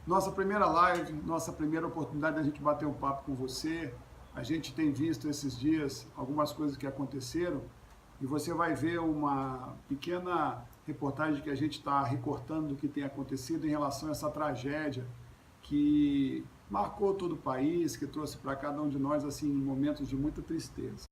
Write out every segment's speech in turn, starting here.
Nossa primeira live, nossa primeira oportunidade da gente bater um papo com você. A gente tem visto esses dias algumas coisas que aconteceram e você vai ver uma pequena reportagem que a gente está recortando do que tem acontecido em relação a essa tragédia que marcou todo o país, que trouxe para cada um de nós assim momentos de muita tristeza.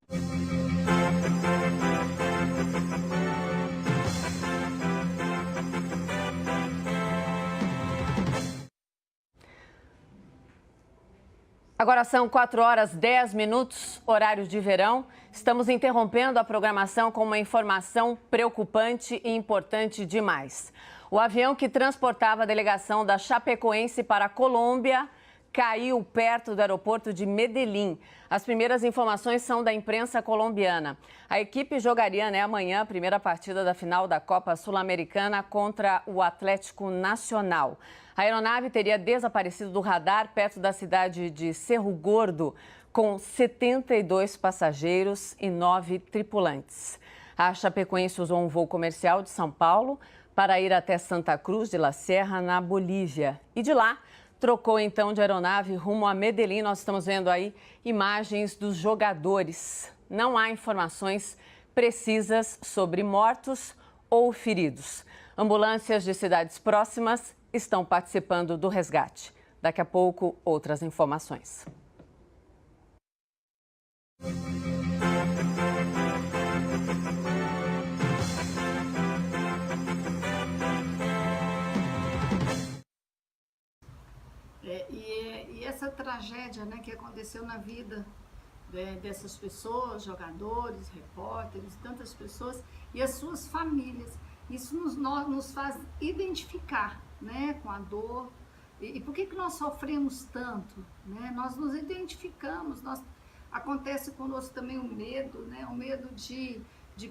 Agora são 4h10, horário de verão. Estamos interrompendo a programação com uma informação preocupante e importante demais. O avião que transportava a delegação da Chapecoense para a Colômbia caiu perto do aeroporto de Medellín. As primeiras informações são da imprensa colombiana. A equipe jogaria amanhã a primeira partida da final da Copa Sul-Americana contra o Atlético Nacional. A aeronave teria desaparecido do radar perto da cidade de Cerro Gordo, com 72 passageiros e 9 tripulantes. A Chapecoense usou um voo comercial de São Paulo para ir até Santa Cruz de la Sierra, na Bolívia. E de lá, trocou então de aeronave rumo a Medellín. Nós estamos vendo aí imagens dos jogadores. Não há informações precisas sobre mortos ou feridos. Ambulâncias de cidades próximas estão participando do resgate. Daqui a pouco, outras informações. E essa tragédia, né, que aconteceu na vida dessas pessoas, jogadores, repórteres, tantas pessoas e as suas famílias, isso nos faz identificar, né, com a dor. E por que nós sofremos tanto? Né? Nós nos identificamos, acontece conosco também o medo, né, o medo de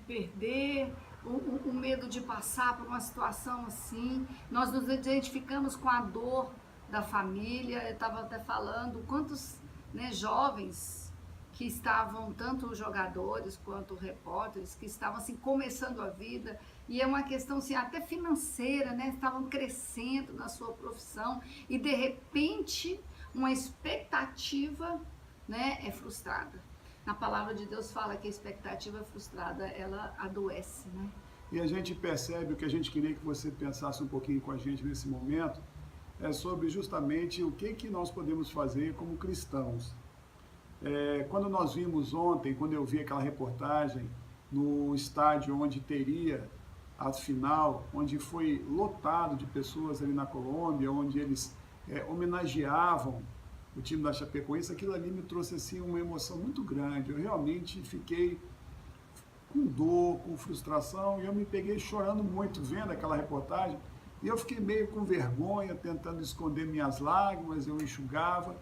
perder, o medo de passar por uma situação assim. Nós nos identificamos com a dor da família. Eu estava até falando quantos, né, jovens que estavam, tanto jogadores quanto repórteres, que estavam assim começando a vida, e é uma questão assim até financeira, né, estavam crescendo na sua profissão e de repente uma expectativa, né, é frustrada. Na palavra de Deus fala que a expectativa frustrada, ela adoece, né? E a gente percebe, o que a gente queria que você pensasse um pouquinho com a gente nesse momento, é sobre justamente o que nós podemos fazer como cristãos. Quando nós vimos ontem, quando eu vi aquela reportagem no estádio onde teria a final, onde foi lotado de pessoas ali na Colômbia, onde eles homenageavam o time da Chapecoense, aquilo ali me trouxe assim uma emoção muito grande. Eu realmente fiquei com dor, com frustração, e eu me peguei chorando muito vendo aquela reportagem. E eu fiquei meio com vergonha, tentando esconder minhas lágrimas, eu enxugava.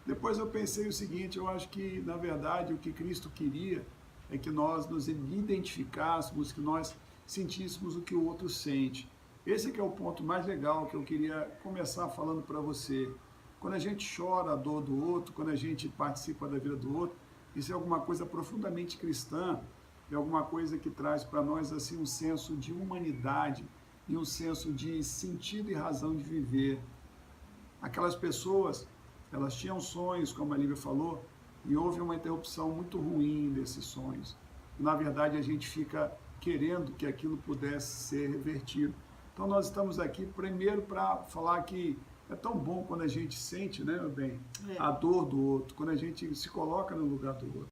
Depois eu pensei o seguinte, eu acho que, na verdade, o que Cristo queria é que nós nos identificássemos, que nós sentíssemos o que o outro sente. Esse que é o ponto mais legal que eu queria começar falando para você. Quando a gente chora a dor do outro, quando a gente participa da vida do outro, isso é alguma coisa profundamente cristã, é alguma coisa que traz para nós assim um senso de humanidade, e um senso de sentido e razão de viver. Aquelas pessoas, elas tinham sonhos, como a Lívia falou, e houve uma interrupção muito ruim desses sonhos. Na verdade, a gente fica querendo que aquilo pudesse ser revertido. Então, nós estamos aqui, primeiro, para falar que é tão bom quando a gente sente, né, meu bem, a dor do outro, quando a gente se coloca no lugar do outro.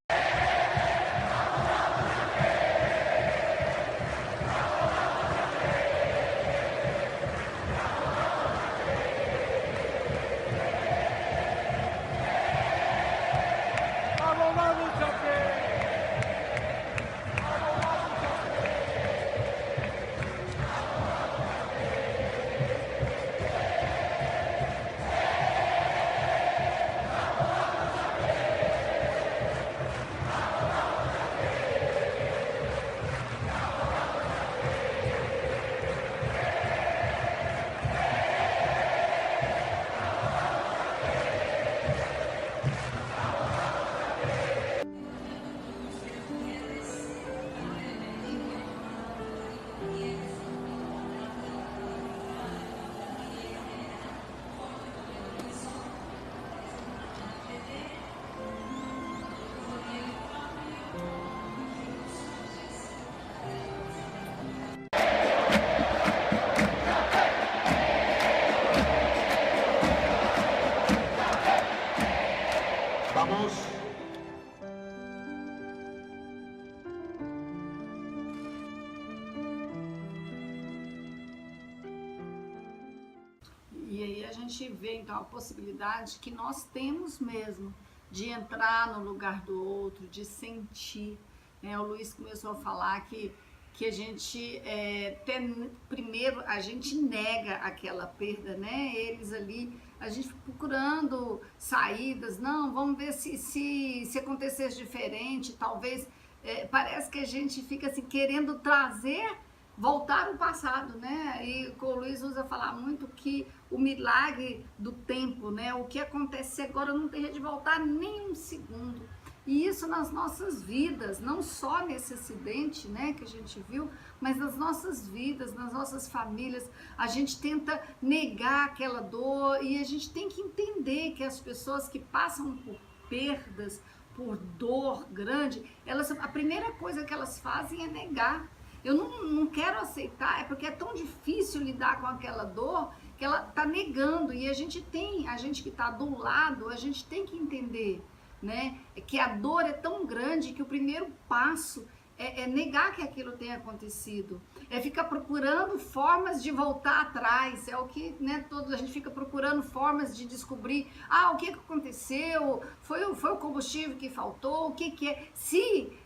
E aí a gente vê, então, a possibilidade que nós temos mesmo de entrar no lugar do outro, de sentir. O Luiz começou a falar que a gente, primeiro, a gente nega aquela perda, né? Eles ali, a gente procurando saídas, não, vamos ver se acontecesse diferente, talvez, parece que a gente fica assim, querendo voltar ao passado, né? E o Luiz usa falar muito que o milagre do tempo, né? O que acontece agora não tem jeito de voltar nem um segundo. E isso nas nossas vidas, não só nesse acidente, né, que a gente viu, mas nas nossas vidas, nas nossas famílias. A gente tenta negar aquela dor e a gente tem que entender que as pessoas que passam por perdas, por dor grande, a primeira coisa que elas fazem é negar. Eu não quero aceitar, é porque é tão difícil lidar com aquela dor que ela está negando. E a gente que está do lado, a gente tem que entender, né, que a dor é tão grande que o primeiro passo é negar que aquilo tenha acontecido, é ficar procurando formas de voltar atrás, é o que, né, a gente fica procurando formas de descobrir, o que aconteceu, foi o combustível que faltou, o que é,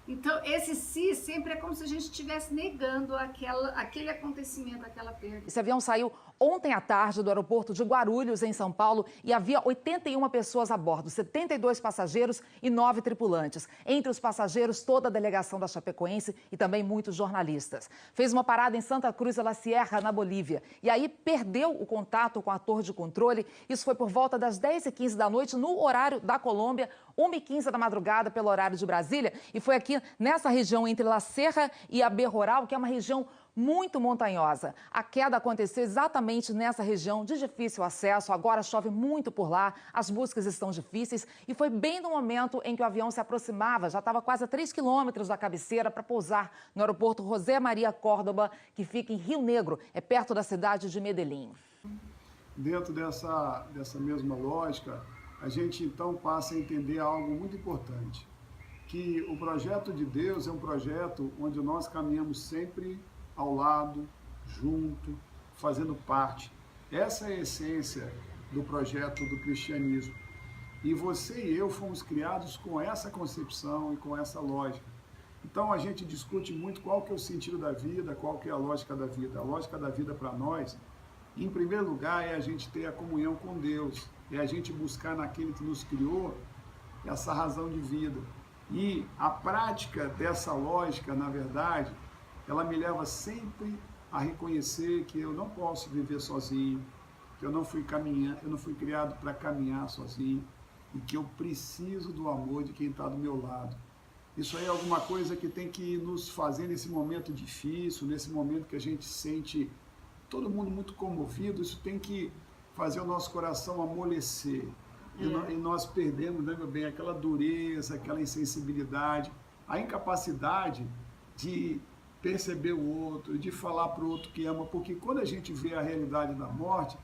então esse se sempre é como se a gente estivesse negando aquele acontecimento, aquela perda. Esse avião saiu ontem à tarde do aeroporto de Guarulhos, em São Paulo, e havia 81 pessoas a bordo, 72 passageiros e 9 tripulantes. Entre os passageiros, toda a delegação da Chapecoense e também muitos jornalistas. Fez uma parada em Santa Cruz de la Sierra, na Bolívia, e aí perdeu o contato com a torre de controle. Isso foi por volta das 10h15 da noite, no horário da Colômbia, 1h15 da madrugada, pelo horário de Brasília, e foi aqui nessa região entre La Serra e Abejorral, que é uma região muito montanhosa. A queda aconteceu exatamente nessa região de difícil acesso, agora chove muito por lá, as buscas estão difíceis e foi bem no momento em que o avião se aproximava, já estava quase a 3 quilômetros da cabeceira para pousar no aeroporto José Maria Córdoba, que fica em Rio Negro, é perto da cidade de Medellín. Dentro dessa mesma lógica, a gente então passa a entender algo muito importante, que o projeto de Deus é um projeto onde nós caminhamos sempre ao lado, junto, fazendo parte. Essa é a essência do projeto do cristianismo. E você e eu fomos criados com essa concepção e com essa lógica. Então a gente discute muito qual que é o sentido da vida, qual que é a lógica da vida. A lógica da vida para nós, em primeiro lugar, é a gente ter a comunhão com Deus, é a gente buscar naquele que nos criou essa razão de vida. E a prática dessa lógica, na verdade, ela me leva sempre a reconhecer que eu não posso viver sozinho, que eu não fui criado para caminhar sozinho e que eu preciso do amor de quem está do meu lado. Isso aí é alguma coisa que tem que nos fazer nesse momento difícil, nesse momento que a gente sente todo mundo muito comovido, isso tem que fazer o nosso coração amolecer. E nós perdemos, né, meu bem, aquela dureza, aquela insensibilidade, a incapacidade de perceber o outro, de falar para o outro que ama, porque quando a gente vê a realidade da morte,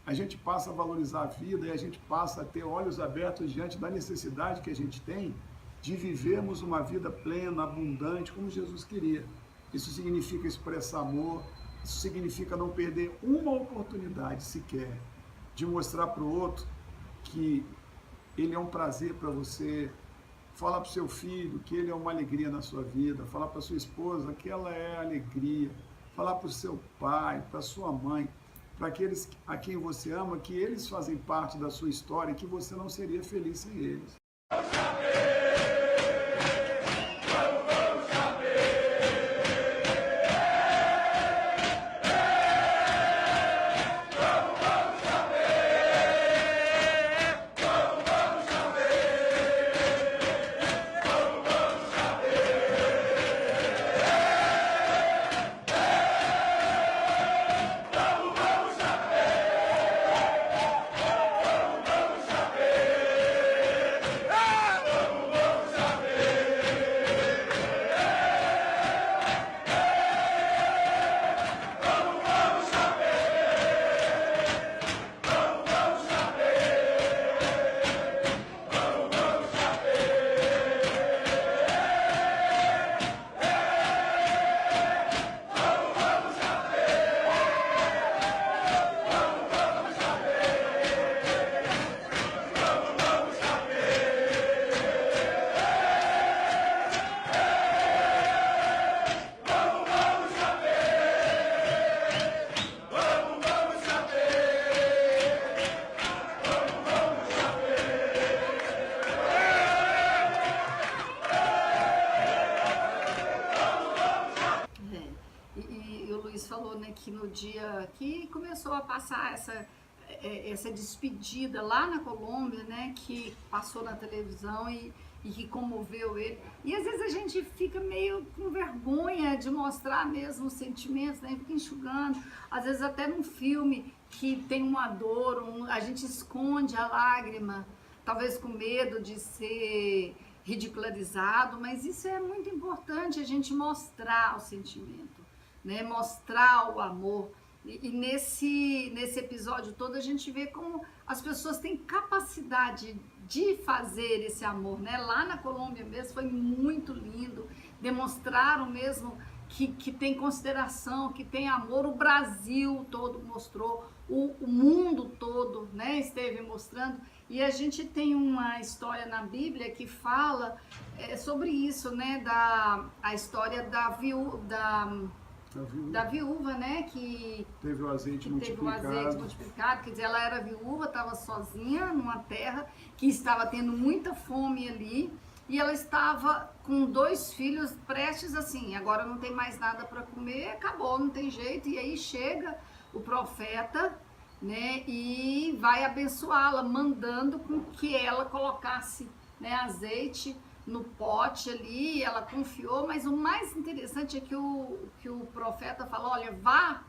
a gente passa a valorizar a vida e a gente passa a ter olhos abertos diante da necessidade que a gente tem de vivermos uma vida plena, abundante, como Jesus queria. Isso significa expressar amor, isso significa não perder uma oportunidade sequer de mostrar para o outro que ele é um prazer para você. Falar para o seu filho que ele é uma alegria na sua vida, falar para a sua esposa que ela é alegria, falar para o seu pai, para a sua mãe, para aqueles a quem você ama, que eles fazem parte da sua história e que você não seria feliz sem eles. falou, né, que no dia que começou a passar essa despedida lá na Colômbia, né, que passou na televisão e que comoveu ele. E às vezes a gente fica meio com vergonha de mostrar mesmo os sentimentos, né, fica enxugando. Às vezes até num filme que tem uma dor, a gente esconde a lágrima, talvez com medo de ser ridicularizado, mas isso é muito importante, a gente mostrar o sentimento, né, mostrar o amor. E nesse episódio todo a gente vê como as pessoas têm capacidade de fazer esse amor, né? Lá na Colômbia mesmo foi muito lindo, demonstraram mesmo que tem consideração, que tem amor. O Brasil todo mostrou, o mundo todo, né, esteve mostrando. E a gente tem uma história na Bíblia que fala sobre isso, né, a história da viúva, né, que teve o azeite multiplicado, quer dizer, ela era viúva, estava sozinha numa terra que estava tendo muita fome ali, e ela estava com 2 filhos prestes assim, agora não tem mais nada para comer, acabou, não tem jeito, e aí chega o profeta, né, e vai abençoá-la, mandando com que ela colocasse, né, azeite no pote ali, ela confiou, mas o mais interessante é que o profeta falou, olha, vá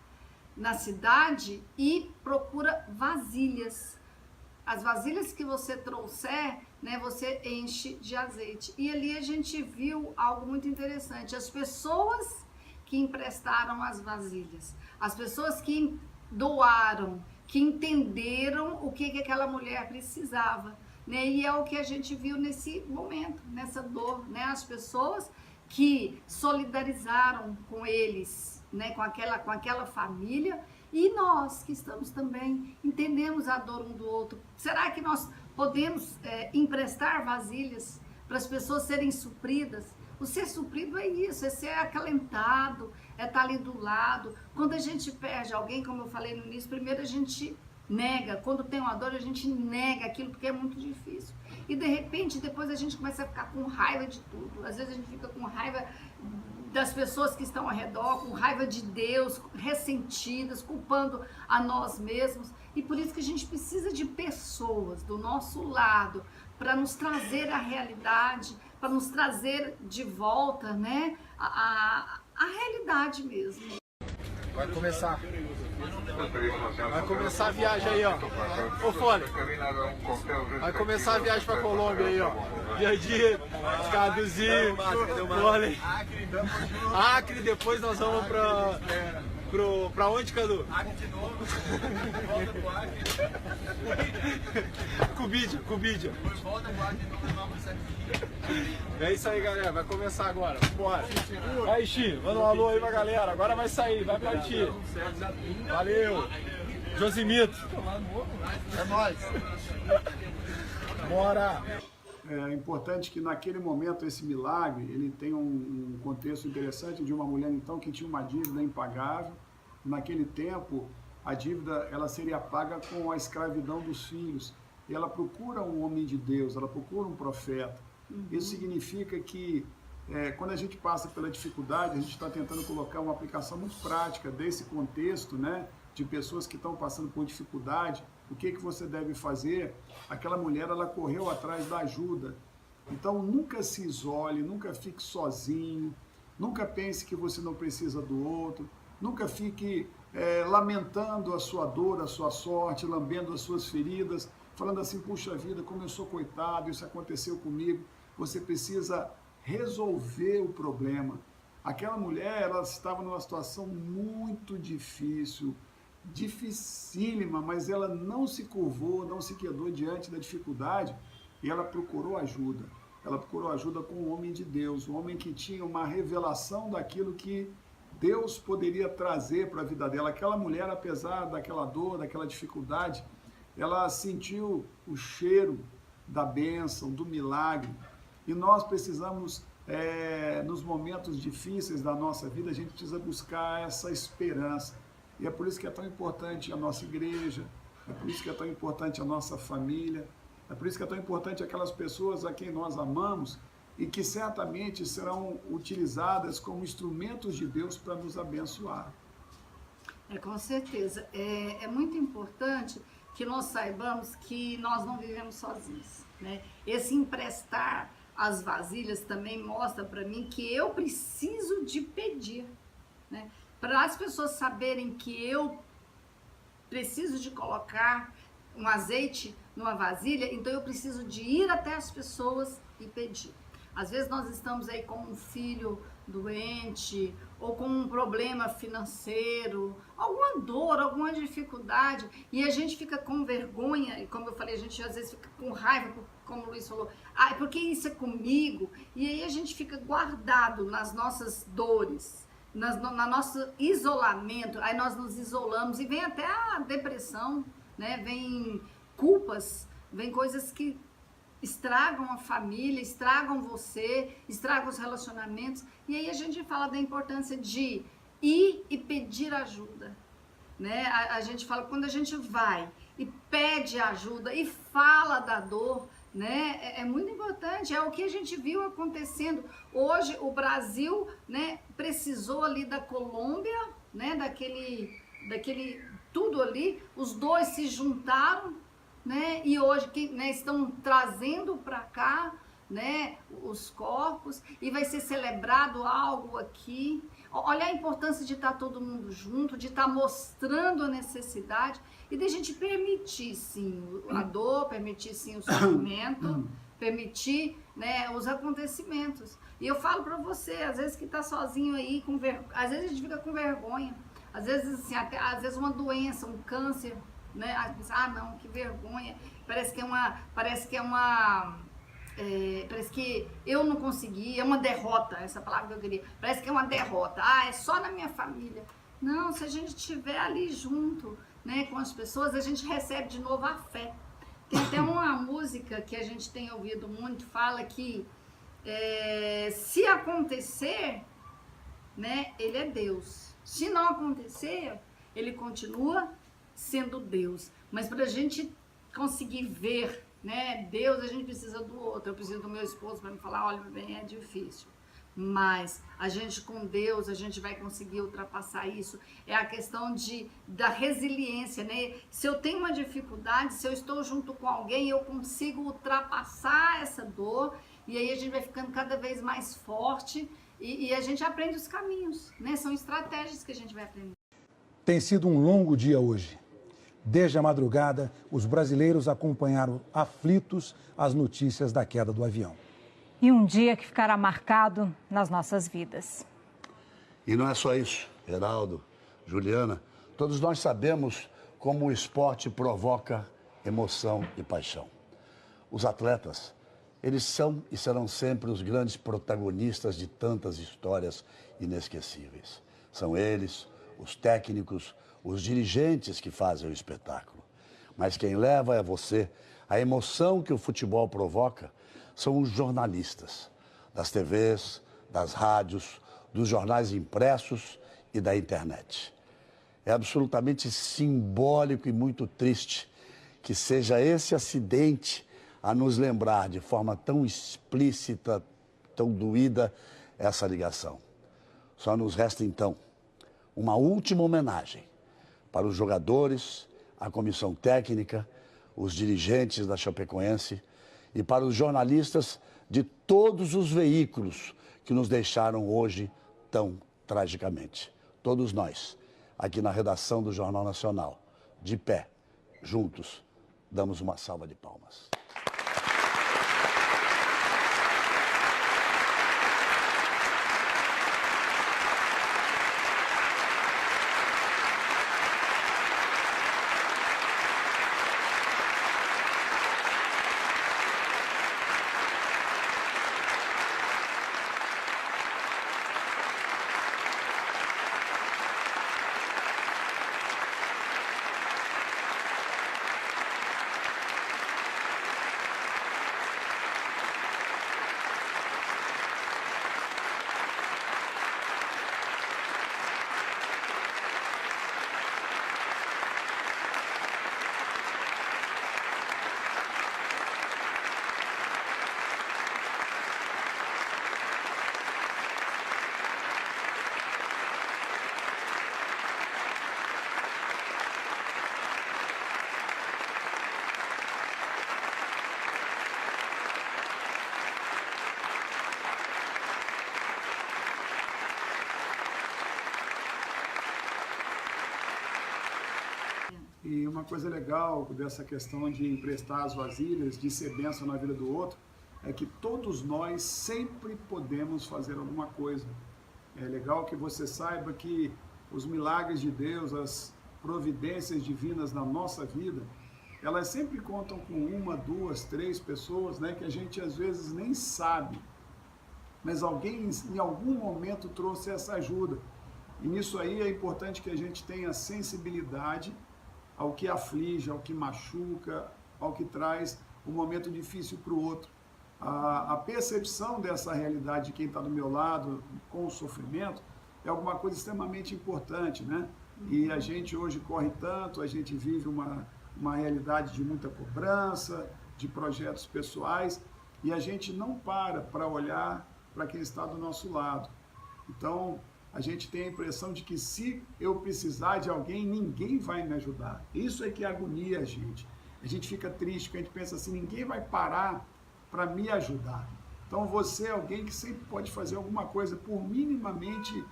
na cidade e procura vasilhas. As vasilhas que você trouxer, né, você enche de azeite. E ali a gente viu algo muito interessante, as pessoas que emprestaram as vasilhas, as pessoas que doaram, que entenderam o que aquela mulher precisava. Né? E é o que a gente viu nesse momento, nessa dor, né? As pessoas que solidarizaram com eles, né? com aquela família, e nós que estamos também, entendemos a dor um do outro. Será que nós podemos emprestar vasilhas para as pessoas serem supridas? O ser suprido é isso, é ser acalentado, é estar ali do lado. Quando a gente perde alguém, como eu falei no início, primeiro a gente nega, quando tem uma dor a gente nega aquilo porque é muito difícil, e de repente depois a gente começa a ficar com raiva de tudo. Às vezes a gente fica com raiva das pessoas que estão ao redor, com raiva de Deus, ressentidas, culpando a nós mesmos, e por isso que a gente precisa de pessoas do nosso lado para nos trazer a realidade, para nos trazer de volta, né, a realidade mesmo. Vai começar a viagem aí, ó. Ô, Fone. Vai começar a viagem pra Colômbia aí, ó. Dia a dia, Caduzinho, Fone. Acre, depois nós vamos pra onde, Cadu? Acre de novo. Volta pro Acre. Cubídia. Depois volta pro Acre de novo, vamos aqui. É isso aí, galera. Vai começar agora. Bora. Aí, Xi, manda um alô aí pra galera. Agora vai sair, vai partir. Valeu. Josimito. É nóis. Bora. É importante que naquele momento esse milagre, ele tem um contexto interessante de uma mulher então que tinha uma dívida impagável. Naquele tempo, a dívida ela seria paga com a escravidão dos filhos. E ela procura um homem de Deus, ela procura um profeta. Isso significa que quando a gente passa pela dificuldade, a gente está tentando colocar uma aplicação muito prática desse contexto, né, de pessoas que estão passando por dificuldade. O que você deve fazer? Aquela mulher, ela correu atrás da ajuda. Então, nunca se isole, nunca fique sozinho, nunca pense que você não precisa do outro, nunca fique lamentando a sua dor, a sua sorte, lambendo as suas feridas, falando assim, puxa vida, como eu sou coitado, isso aconteceu comigo. Você precisa resolver o problema. Aquela mulher, ela estava numa situação muito difícil, dificílima, mas ela não se curvou, não se quedou diante da dificuldade e ela procurou ajuda. Ela procurou ajuda com um homem de Deus, um homem que tinha uma revelação daquilo que Deus poderia trazer para a vida dela. Aquela mulher, apesar daquela dor, daquela dificuldade, ela sentiu o cheiro da bênção, do milagre. E nós precisamos, nos momentos difíceis da nossa vida, a gente precisa buscar essa esperança. E é por isso que é tão importante a nossa igreja, é por isso que é tão importante a nossa família, é por isso que é tão importante aquelas pessoas a quem nós amamos e que certamente serão utilizadas como instrumentos de Deus para nos abençoar. Com certeza. É muito importante que nós saibamos que nós não vivemos sozinhos, né? Esse emprestar as vasilhas também mostra para mim que eu preciso de pedir, né? Para as pessoas saberem que eu preciso de colocar um azeite numa vasilha, então eu preciso de ir até as pessoas e pedir. Às vezes nós estamos aí com um filho doente ou com um problema financeiro, alguma dor, alguma dificuldade, e a gente fica com vergonha, e como eu falei, a gente às vezes fica com raiva, como o Luiz falou, porque isso é comigo, e aí a gente fica guardado nas nossas dores, no nosso isolamento, aí nós nos isolamos e vem até a depressão, né? Vem culpas, vem coisas que estragam a família, estragam você, estragam os relacionamentos. E aí a gente fala da importância de ir e pedir ajuda, né? A gente fala, quando a gente vai e pede ajuda e fala da dor, né? É muito importante, é o que a gente viu acontecendo. Hoje o Brasil, né, precisou ali da Colômbia, né, daquele tudo ali, os dois se juntaram, né, e hoje né, estão trazendo para cá, né, os corpos, e vai ser celebrado algo aqui. Olha a importância de estar todo mundo junto, de estar mostrando a necessidade e de a gente permitir sim a dor, permitir sim o sofrimento, permitir, né, os acontecimentos. E eu falo para você, às vezes que está sozinho aí, às vezes a gente fica com vergonha, às vezes assim, até às vezes uma doença, um câncer, né? Não, que vergonha, parece que eu não consegui, é uma derrota, essa palavra que eu queria, parece que é uma derrota, é só na minha família. Não, se a gente estiver ali junto, né, com as pessoas, a gente recebe de novo a fé. Tem até uma música que a gente tem ouvido muito, fala que se acontecer, né, ele é Deus. Se não acontecer, ele continua sendo Deus. Mas para a gente conseguir ver, né, Deus, a gente precisa do outro. Eu preciso do meu esposo para me falar, olha, bem, é difícil. Mas a gente com Deus, a gente vai conseguir ultrapassar isso. É a questão da resiliência, né? Se eu tenho uma dificuldade, se eu estou junto com alguém, eu consigo ultrapassar essa dor. E aí a gente vai ficando cada vez mais forte e a gente aprende os caminhos, né? São estratégias que a gente vai aprender. Tem sido um longo dia hoje. Desde a madrugada, os brasileiros acompanharam aflitos as notícias da queda do avião. E um dia que ficará marcado nas nossas vidas. E não é só isso, Geraldo, Juliana. Todos nós sabemos como o esporte provoca emoção e paixão. Os atletas, eles são e serão sempre os grandes protagonistas de tantas histórias inesquecíveis. São eles, os técnicos, os dirigentes que fazem o espetáculo. Mas quem leva é você. A emoção que o futebol provoca são os jornalistas, das TVs, das rádios, dos jornais impressos e da internet. É absolutamente simbólico e muito triste que seja esse acidente a nos lembrar de forma tão explícita, tão doída, essa ligação. Só nos resta, então, uma última homenagem para os jogadores, a comissão técnica, os dirigentes da Chapecoense e para os jornalistas de todos os veículos que nos deixaram hoje tão tragicamente. Todos nós, aqui na redação do Jornal Nacional, de pé, juntos, damos uma salva de palmas. E uma coisa legal dessa questão de emprestar as vasilhas, de ser bênção na vida do outro, é que todos nós sempre podemos fazer alguma coisa. É legal que você saiba que os milagres de Deus, as providências divinas na nossa vida, elas sempre contam com 1, 2, 3 pessoas, né, que a gente às vezes nem sabe, mas alguém em algum momento trouxe essa ajuda. E nisso aí é importante que a gente tenha sensibilidade ao que aflige, ao que machuca, ao que traz um momento difícil para o outro. A percepção dessa realidade de quem está do meu lado com o sofrimento é alguma coisa extremamente importante, né? E a gente hoje corre tanto, a gente vive uma realidade de muita cobrança, de projetos pessoais, e a gente não para olhar para quem está do nosso lado. Então, a gente tem a impressão de que se eu precisar de alguém, ninguém vai me ajudar. Isso é que agonia a gente. A gente fica triste, porque a gente pensa assim, ninguém vai parar para me ajudar. Então você é alguém que sempre pode fazer alguma coisa, por minimamente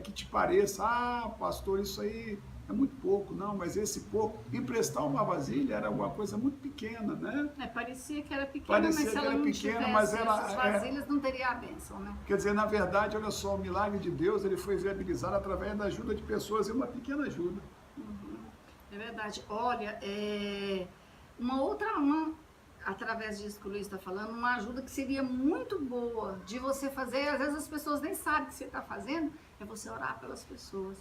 que te pareça, pastor, isso aí é muito pouco. Não, mas esse pouco, emprestar uma vasilha era uma coisa muito pequena, né? Parecia que era pequena, Parecia mas se que ela era não pequena, tivesse mas ela, essas vasilhas, não teria a bênção, né? Quer dizer, na verdade, olha só, o milagre de Deus, ele foi viabilizado através da ajuda de pessoas, e uma pequena ajuda. É verdade. Olha, através disso que o Luiz está falando, uma ajuda que seria muito boa de você fazer, às vezes as pessoas nem sabem o que você está fazendo, é você orar pelas pessoas.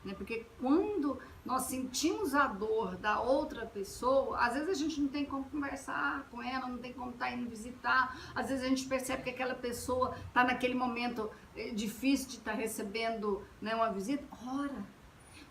Né? Porque quando nós sentimos a dor da outra pessoa, às vezes a gente não tem como conversar com ela, não tem como estar indo visitar, às vezes a gente percebe que aquela pessoa está naquele momento difícil de estar recebendo, né, uma visita. Ora,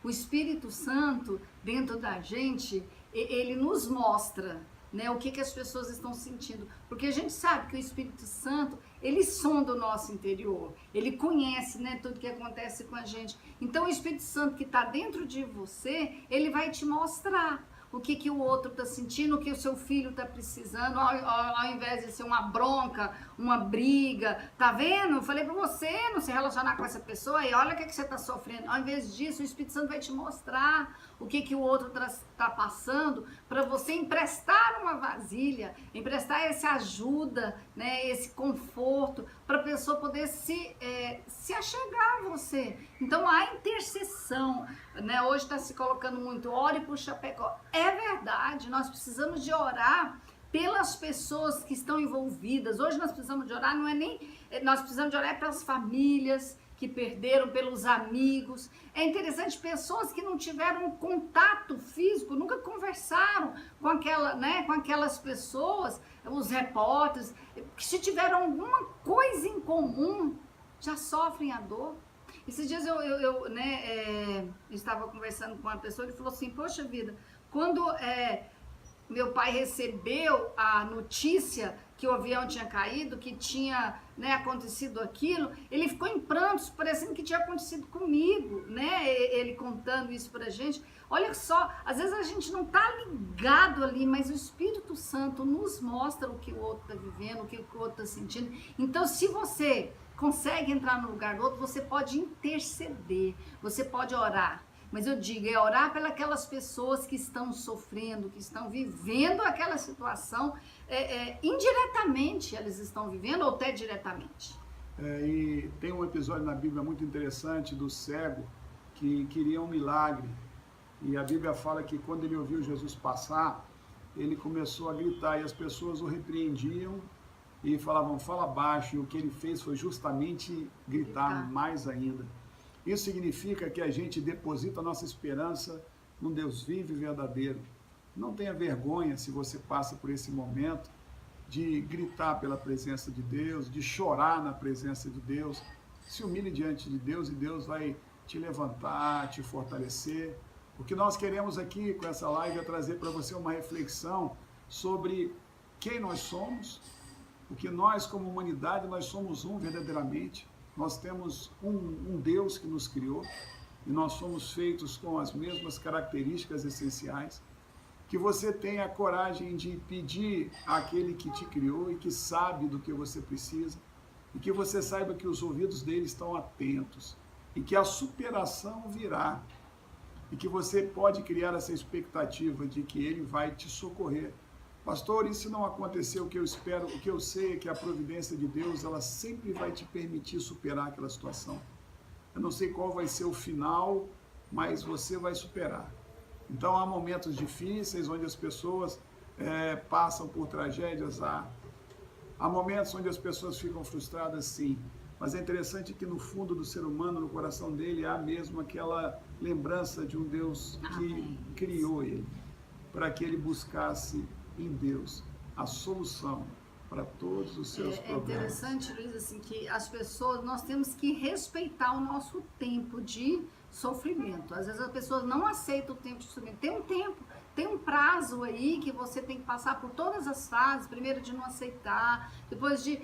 o Espírito Santo dentro da gente, ele nos mostra, né, o que as pessoas estão sentindo, porque a gente sabe que o Espírito Santo, ele sonda o nosso interior, ele conhece, né, tudo que acontece com a gente. Então o Espírito Santo que está dentro de você, ele vai te mostrar o que o outro está sentindo, o que o seu filho está precisando, ao invés de ser uma bronca, uma briga. Tá vendo? Eu falei para você não se relacionar com essa pessoa e olha o que você está sofrendo. Ao invés disso, o Espírito Santo vai te mostrar o que o outro está passando, para você emprestar uma vasilha, emprestar essa ajuda, né, esse conforto, para a pessoa poder se achegar a você. Então, a intercessão, né, hoje está se colocando muito, ore por Chapecó. É verdade, nós precisamos de orar pelas pessoas que estão envolvidas. Hoje nós precisamos de orar, nós precisamos de orar pelas famílias que perderam, pelos amigos. É interessante, pessoas que não tiveram contato físico, nunca conversaram com aquelas pessoas, os repórteres, que se tiveram alguma coisa em comum, já sofrem a dor. Esses dias eu estava conversando com uma pessoa, ele falou assim, poxa vida, quando meu pai recebeu a notícia que o avião tinha caído, que tinha, né, acontecido aquilo, ele ficou em prantos, parecendo que tinha acontecido comigo, né, ele contando isso pra gente. Olha só, às vezes a gente não tá ligado ali, mas o Espírito Santo nos mostra o que o outro tá vivendo, o que o outro tá sentindo. Então, se você consegue entrar no lugar do outro, você pode interceder, você pode orar. Mas eu digo, é orar pelas pessoas que estão sofrendo, que estão vivendo aquela situação, indiretamente eles estão vivendo ou até diretamente. E tem um episódio na Bíblia muito interessante do cego que queria um milagre. E a Bíblia fala que quando ele ouviu Jesus passar, ele começou a gritar e as pessoas o repreendiam e falavam, fala baixo. E o que ele fez foi justamente gritar mais ainda. Isso significa que a gente deposita a nossa esperança num Deus vivo e verdadeiro. Não tenha vergonha se você passa por esse momento de gritar pela presença de Deus, de chorar na presença de Deus. Se humilhe diante de Deus e Deus vai te levantar, te fortalecer. O que nós queremos aqui com essa live é trazer para você uma reflexão sobre quem nós somos, porque nós como humanidade, nós somos um verdadeiramente. Nós temos um Deus que nos criou e nós somos feitos com as mesmas características essenciais. Que você tenha a coragem de pedir àquele que te criou e que sabe do que você precisa e que você saiba que os ouvidos dele estão atentos e que a superação virá. e que você pode criar essa expectativa de que ele vai te socorrer. Pastor, e se não acontecer o que eu espero, o que eu sei é que a providência de Deus, ela sempre vai te permitir superar aquela situação. Eu não sei qual vai ser o final, mas você vai superar. Então há momentos difíceis onde as pessoas passam por tragédias, há momentos onde as pessoas ficam frustradas, sim. Mas é interessante que no fundo do ser humano, no coração dele, há mesmo aquela lembrança de um Deus que criou ele, para que ele buscasse em Deus a solução para todos os seus problemas. É interessante, Luiz, assim, que as pessoas, nós temos que respeitar o nosso tempo de sofrimento. Às vezes as pessoas não aceitam o tempo de sofrimento. Tem um tempo, tem um prazo aí que você tem que passar por todas as fases, primeiro de não aceitar, depois de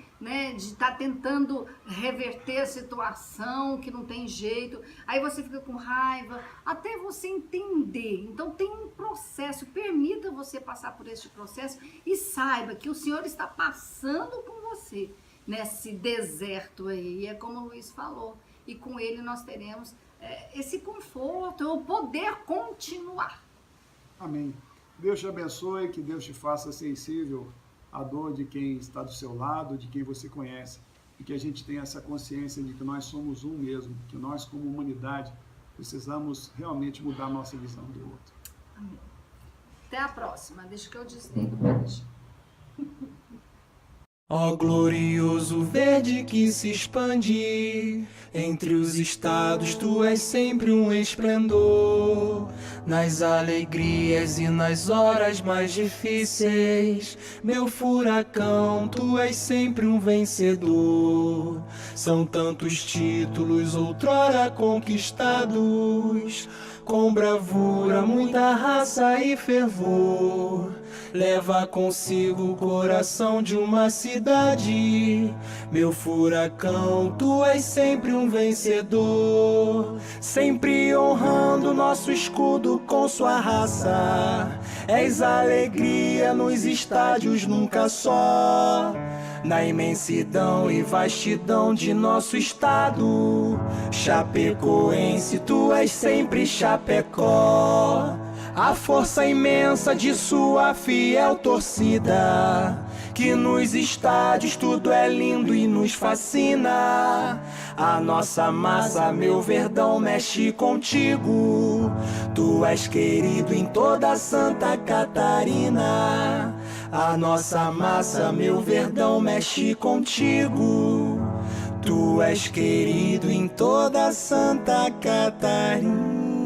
estar tentando reverter a situação, que não tem jeito, aí você fica com raiva, até você entender. Então tem um processo, permita você passar por este processo e saiba que o Senhor está passando com você nesse deserto aí, e é como o Luiz falou, e com ele nós teremos esse conforto, o poder continuar. Amém. Deus te abençoe, que Deus te faça sensível à dor de quem está do seu lado, de quem você conhece, e que a gente tenha essa consciência de que nós somos um mesmo, que nós como humanidade precisamos realmente mudar a nossa visão do outro. Amém. Até a próxima. Deixa que eu desligo para deixar. Ó glorioso verde que se expande, entre os estados tu és sempre um esplendor. Nas alegrias e nas horas mais difíceis, meu furacão, tu és sempre um vencedor. São tantos títulos outrora conquistados, com bravura, muita raça e fervor. Leva consigo o coração de uma cidade. Meu furacão, tu és sempre um vencedor. Sempre honrando nosso escudo com sua raça. És alegria nos estádios, nunca só. Na imensidão e vastidão de nosso estado, chapecoense, tu és sempre Chapecó. A força imensa de sua fiel torcida, que nos estádios tudo é lindo e nos fascina. A nossa massa, meu Verdão, mexe contigo. Tu és querido em toda Santa Catarina. A nossa massa, meu Verdão, mexe contigo. Tu és querido em toda Santa Catarina.